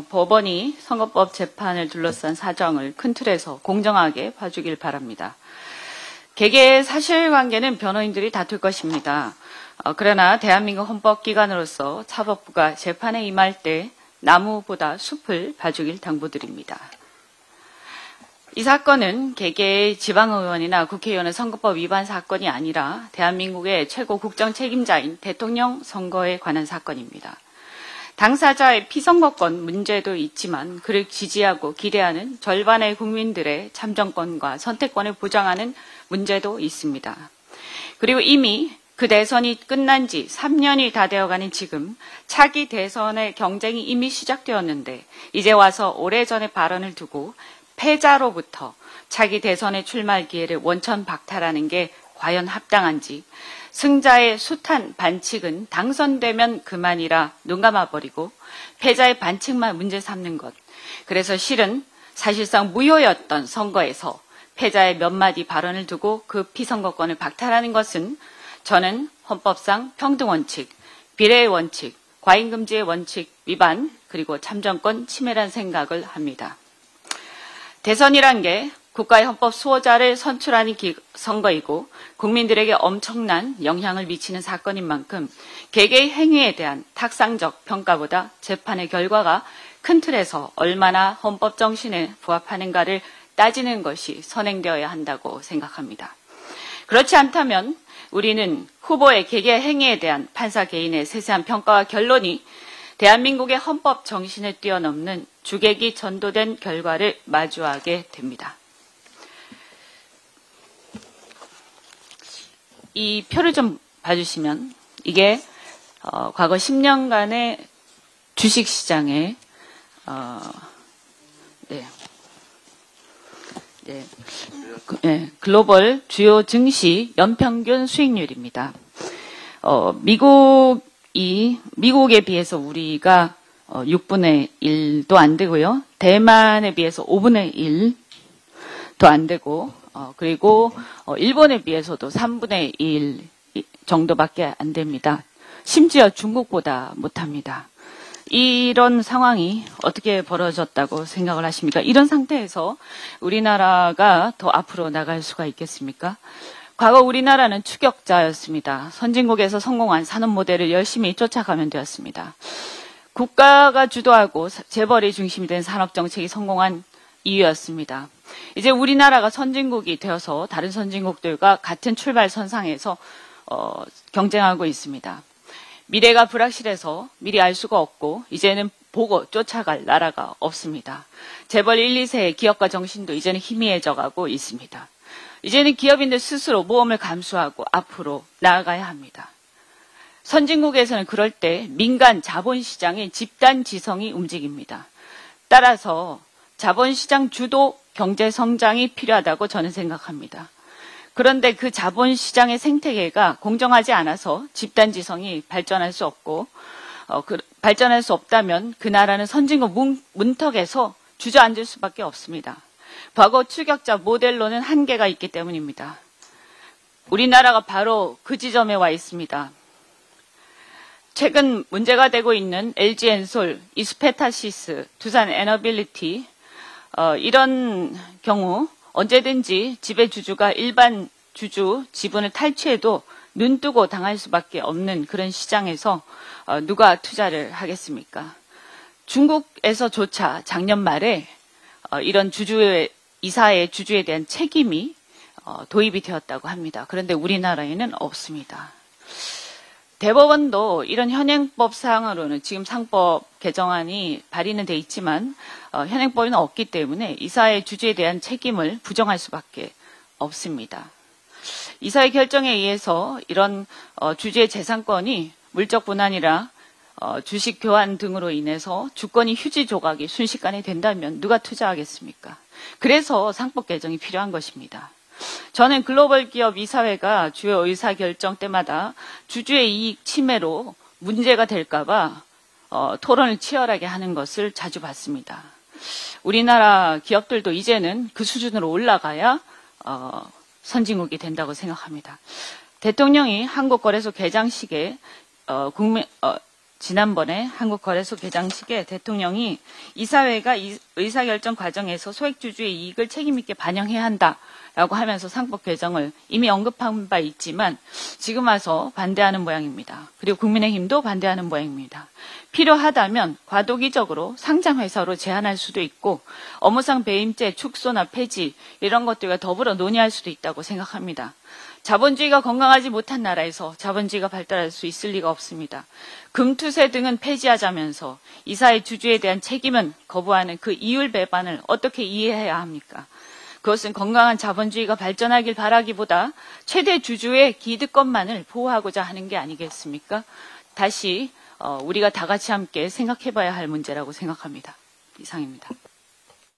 법원이 선거법 재판을 둘러싼 사정을 큰 틀에서 공정하게 봐주길 바랍니다. 개개의 사실관계는 변호인들이 다툴 것입니다. 그러나 대한민국 헌법기관으로서 사법부가 재판에 임할 때 나무보다 숲을 봐주길 당부드립니다. 이 사건은 개개의 지방의원이나 국회의원의 선거법 위반 사건이 아니라 대한민국의 최고 국정 책임자인 대통령 선거에 관한 사건입니다. 당사자의 피선거권 문제도 있지만 그를 지지하고 기대하는 절반의 국민들의 참정권과 선택권을 보장하는 문제도 있습니다. 그리고 이미 그 대선이 끝난 지 3년이 다 되어가는 지금 차기 대선의 경쟁이 이미 시작되었는데 이제 와서 오래전의 발언을 두고 패자로부터 차기 대선에 출마할 기회를 원천 박탈하는 게 과연 합당한지 승자의 숱한 반칙은 당선되면 그만이라 눈감아버리고 패자의 반칙만 문제 삼는 것. 그래서 실은 사실상 무효였던 선거에서 패자의 몇 마디 발언을 두고 그 피선거권을 박탈하는 것은 저는 헌법상 평등원칙, 비례의 원칙, 과잉금지의 원칙 위반, 그리고 참정권 침해란 생각을 합니다. 대선이란 게 국가의 헌법 수호자를 선출하는 선거이고 국민들에게 엄청난 영향을 미치는 사건인 만큼 개개의 행위에 대한 탁상적 평가보다 재판의 결과가 큰 틀에서 얼마나 헌법 정신에 부합하는가를 따지는 것이 선행되어야 한다고 생각합니다. 그렇지 않다면 우리는 후보의 개개 행위에 대한 판사 개인의 세세한 평가와 결론이 대한민국의 헌법 정신을 뛰어넘는 주객이 전도된 결과를 마주하게 됩니다. 이 표를 좀 봐주시면 이게 과거 10년간의 주식시장의 글로벌 주요 증시 연평균 수익률입니다. 미국에 비해서 우리가 6분의 1도 안 되고요. 대만에 비해서 5분의 1도 안 되고 그리고 일본에 비해서도 3분의 1 정도밖에 안 됩니다. 심지어 중국보다 못합니다. 이런 상황이 어떻게 벌어졌다고 생각을 하십니까? 이런 상태에서 우리나라가 더 앞으로 나갈 수가 있겠습니까? 과거 우리나라는 추격자였습니다. 선진국에서 성공한 산업 모델을 열심히 쫓아가면 되었습니다. 국가가 주도하고 재벌이 중심이 된 산업정책이 성공한 이유였습니다. 이제 우리나라가 선진국이 되어서 다른 선진국들과 같은 출발선상에서 경쟁하고 있습니다. 미래가 불확실해서 미리 알 수가 없고 이제는 보고 쫓아갈 나라가 없습니다. 재벌 1, 2세의 기업가 정신도 이제는 희미해져가고 있습니다. 이제는 기업인들 스스로 모험을 감수하고 앞으로 나아가야 합니다. 선진국에서는 그럴 때 민간 자본시장의 집단지성이 움직입니다. 따라서 자본시장 주도 경제성장이 필요하다고 저는 생각합니다. 그런데 그 자본시장의 생태계가 공정하지 않아서 집단지성이 발전할 수 없고 발전할 수 없다면 그 나라는 선진국 문턱에서 주저앉을 수밖에 없습니다. 과거 추격자 모델로는 한계가 있기 때문입니다. 우리나라가 바로 그 지점에 와 있습니다. 최근 문제가 되고 있는 LG엔솔, 이스페타시스, 두산 에너빌리티 이런 경우 언제든지 지배주주가 일반 주주 지분을 탈취해도 눈뜨고 당할 수밖에 없는 그런 시장에서 누가 투자를 하겠습니까? 중국에서조차 작년 말에 이런 이사의 주주에 대한 책임이 도입이 되었다고 합니다. 그런데 우리나라에는 없습니다. 대법원도 이런 현행법상으로는 지금 상법 개정안이 발의는 돼 있지만 현행법에는 없기 때문에 이사의 주주에 대한 책임을 부정할 수밖에 없습니다. 이사의 결정에 의해서 이런 주주의 재산권이 물적 분할이나 주식 교환 등으로 인해서 주권이 휴지 조각이 순식간에 된다면 누가 투자하겠습니까? 그래서 상법 개정이 필요한 것입니다. 저는 글로벌 기업 이사회가 주요 의사결정 때마다 주주의 이익 침해로 문제가 될까봐 토론을 치열하게 하는 것을 자주 봤습니다. 우리나라 기업들도 이제는 그 수준으로 올라가야 선진국이 된다고 생각합니다. 대통령이 한국거래소 개장식에 지난번에 한국거래소 개장식에 대통령이 이사회가 의사결정 과정에서 소액주주의 이익을 책임있게 반영해야 한다라고 하면서 상법 개정을 이미 언급한 바 있지만 지금 와서 반대하는 모양입니다. 그리고 국민의힘도 반대하는 모양입니다. 필요하다면 과도기적으로 상장회사로 제한할 수도 있고 업무상 배임죄 축소나 폐지 이런 것들과 더불어 논의할 수도 있다고 생각합니다. 자본주의가 건강하지 못한 나라에서 자본주의가 발달할 수 있을 리가 없습니다. 금투세 등은 폐지하자면서 이사의 주주에 대한 책임은 거부하는 그 이율 배반을 어떻게 이해해야 합니까? 그것은 건강한 자본주의가 발전하길 바라기보다 최대 주주의 기득권만을 보호하고자 하는 게 아니겠습니까? 다시 우리가 다 같이 함께 생각해봐야 할 문제라고 생각합니다. 이상입니다.